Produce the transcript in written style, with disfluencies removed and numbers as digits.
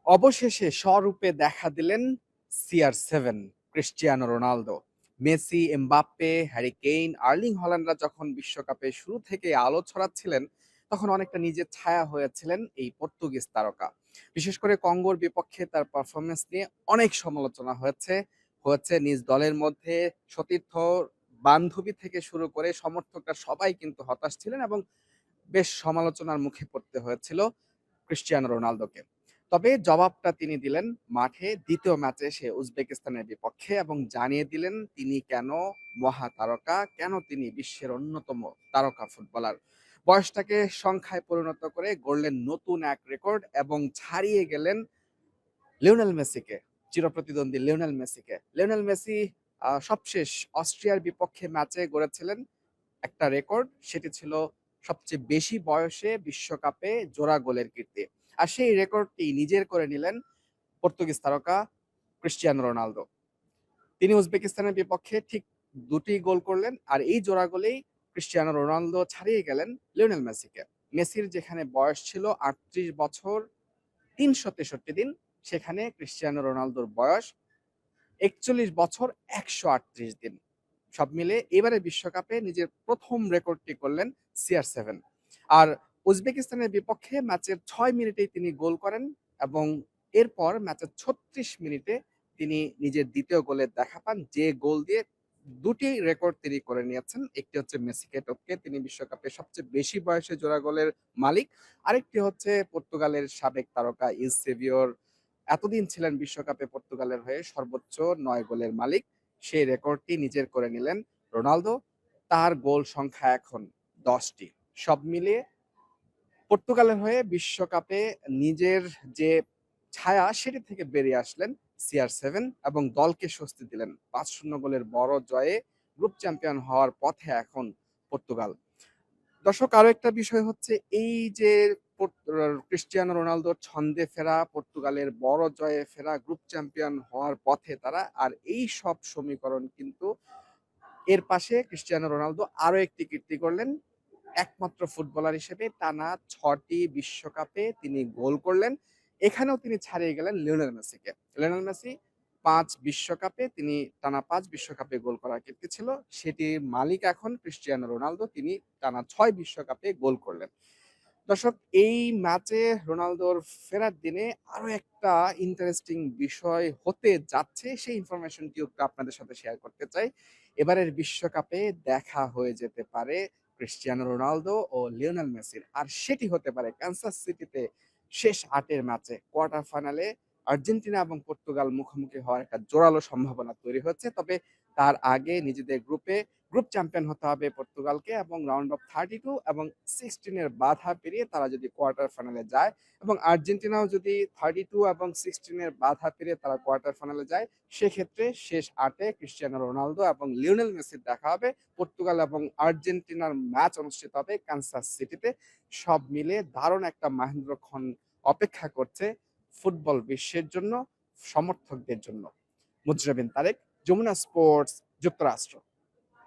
অবশেষে স্বরূপে দেখা দিলেন CR7 Cristiano Ronaldo. Messi, Mbappe, Harry Kane, Erling হল্যান্ডরা যখন বিশ্বকাপে শুরু থেকে আলো ছড়াচ্ছিলেন, তখন অনেকটা নিজের ছায়া হয়েছিলেন এই পর্তুগিজ তারকা। বিশেষ করে কঙ্গোর বিপক্ষে তার পারফরমেন্স নিয়ে অনেক সমালোচনা হয়েছে নিজ দলের মধ্যে। সতীর্থ, বান্ধবী থেকে শুরু করে সমর্থকরা সবাই কিন্তু হতাশ ছিলেন এবং বেশ সমালোচনার মুখে পড়তে হয়েছিল ক্রিস্টিয়ানো রোনালদোকে। তবে জবাবটা তিনি দিলেন মাঠে দ্বিতীয় ম্যাচে সে উজবেকিস্তানের বিপক্ষে এবং জানিয়ে দিলেন তিনি কেন মহাতারকা, কেন তিনি বিশ্বের অন্যতম তারকা ফুটবলার। বয়সটাকে সংখ্যায় পরিণত করে গড়লেন নতুন এক রেকর্ড এবং ছাড়িয়ে গেলেন লিওনেল মেসিকে, চিরপ্রতিদ্বন্দ্বী লিওনেল মেসিকে। লিওনেল মেসি সবশেষ অস্ট্রিয়ার বিপক্ষে ম্যাচে গড়েছিলেন একটা রেকর্ড, সেটি ছিল সবচেয়ে বেশি বয়সে বিশ্বকাপে জোড়া গোলের কীর্তি। আর সেই রেকর্ডটি নিজের করে নিলেন পর্তুগিজ তারকা ক্রিস্টিয়ানো রোনালদো। তিনি উজবেকিস্তানের বিপক্ষে ঠিক ২টি গোল করলেন আর এই জোড়া গোলেই ক্রিস্টিয়ানো রোনালদো ছাড়িয়ে গেলেন লিওনেল মেসিকে। মেসির যেখানে বয়স ছিল ৩৮ বছর ৩৬৩ দিন, সেখানে ক্রিস্টিয়ানো রোনালদোর বয়স ৪১ বছর ১৩৮ দিন। সব মিলে এবারে বিশ্বকাপে নিজের প্রথম রেকর্ডটি করলেন CR7। আর উজবেকিস্তানের বিপক্ষে ম্যাচের ৬ মিনিটেই তিনি গোল করেন এবং এরপর ম্যাচের ৩৬ মিনিটে তিনি নিজের দ্বিতীয় গোলের দেখা পান, যে গোল দিয়ে ২টি রেকর্ড তিনি করে নিয়েছেন। একটি হচ্ছে মেসিকে টপকে তিনি বিশ্বকাপে সবচেয়ে বেশি বয়সে জোড়া গোলের মালিক। আরেকটি হচ্ছে পর্তুগালের সাবেক তারকা ইউসেবিওর এতদিন ছিলেন বিশ্বকাপে পর্তুগালের হয়ে সর্বোচ্চ ৯ গোলের মালিক। সেই রেকর্ডটি নিজের করে নিলেন রোনালদো। তার গোল সংখ্যা এখন ১০টি। সব মিলিয়ে পর্তুগালের হয়ে বিশ্বকাপে নিজের যে ছায়া সেটি থেকে বেরিয়ে আসলেন CR7 এবং দলকে স্বস্তি দিলেন। ৫-০ গোলের বড় জয়ে গ্রুপ চ্যাম্পিয়ন হওয়ার পথে এখন পর্তুগাল। দর্শক, আরো একটা বিষয় হচ্ছে এই যে ক্রিস্টিয়ানো রোনালদোর ছন্দে ফেরা, পর্তুগালের বড় জয়ে ফেরা, গ্রুপ চ্যাম্পিয়ন হওয়ার পথে তারা, আর এই সব সমীকরণ কিন্তু এর পাশে ক্রিস্টিয়ানো রোনালদো আরো একটি কীর্তি করলেন। একমাত্র ফুটবলার হিসেবে টানা ৬টি বিশ্বকাপে তিনি গোল করলেন। এখানেও তিনি ছাড়িয়ে গেলেন লিওনেল মেসিকে। লিওনেল মেসি ৫ বিশ্বকাপে তিনি টানা ৫ বিশ্বকাপে গোল করার কীর্তি ছিল। সেটির মালিক এখন ক্রিস্টিয়ানো রোনালদো, তিনি টানা ৬ বিশ্বকাপে গোল করলেন। দর্শক, এই ম্যাচে রোনালদোর ফেরার দিনে আরো একটা ইন্টারেস্টিং বিষয় হতে যাচ্ছে, সেই ইনফরমেশনটিও একটু আপনাদের সাথে শেয়ার করতে চাই। এবারের বিশ্বকাপে দেখা হয়ে যেতে পারে ক্রিস্টিয়ানো রোনালদো ও লিওনেল মেসির, আর সেটি হতে পারে কানসাস সিটিতে শেষ ৮ এর ম্যাচে কোয়ার্টার ফাইনালে আর্জেন্টিনা এবং পর্তুগাল মুখোমুখি হওয়ার একটা জোরালো সম্ভাবনা তৈরি হচ্ছে। তবে তার আগে নিজেদের গ্রুপ চ্যাম্পিয়ন হতে হবে পর্তুগালকে এবং রাউন্ড অফ 32 এবং 16 এর বাধা পেরিয়ে তারা যদি কোয়ার্টার ফাইনালে যায় এবং আর্জেন্টিনাও যদি 32 এবং 16 এর বাধা পেরিয়ে তারা কোয়ার্টার ফাইনালে যায়, সেক্ষেত্রে শেষ ৮ এ ক্রিস্টিয়ানো রোনালদো এবং লিওনেল মেসির দেখা হবে। পর্তুগাল এবং আর্জেন্টিনার ম্যাচ অনুষ্ঠিত হবে কানসাস সিটিতে। সব মিলে দারুণ একটা মাহেন্দ্রক্ষণ অপেক্ষা করছে ফুটবল বিশ্বের জন্য, সমর্থকদের জন্য। মুজরাবিন তারেক, যমুনা স্পোর্টস, যুক্তরাষ্ট্র।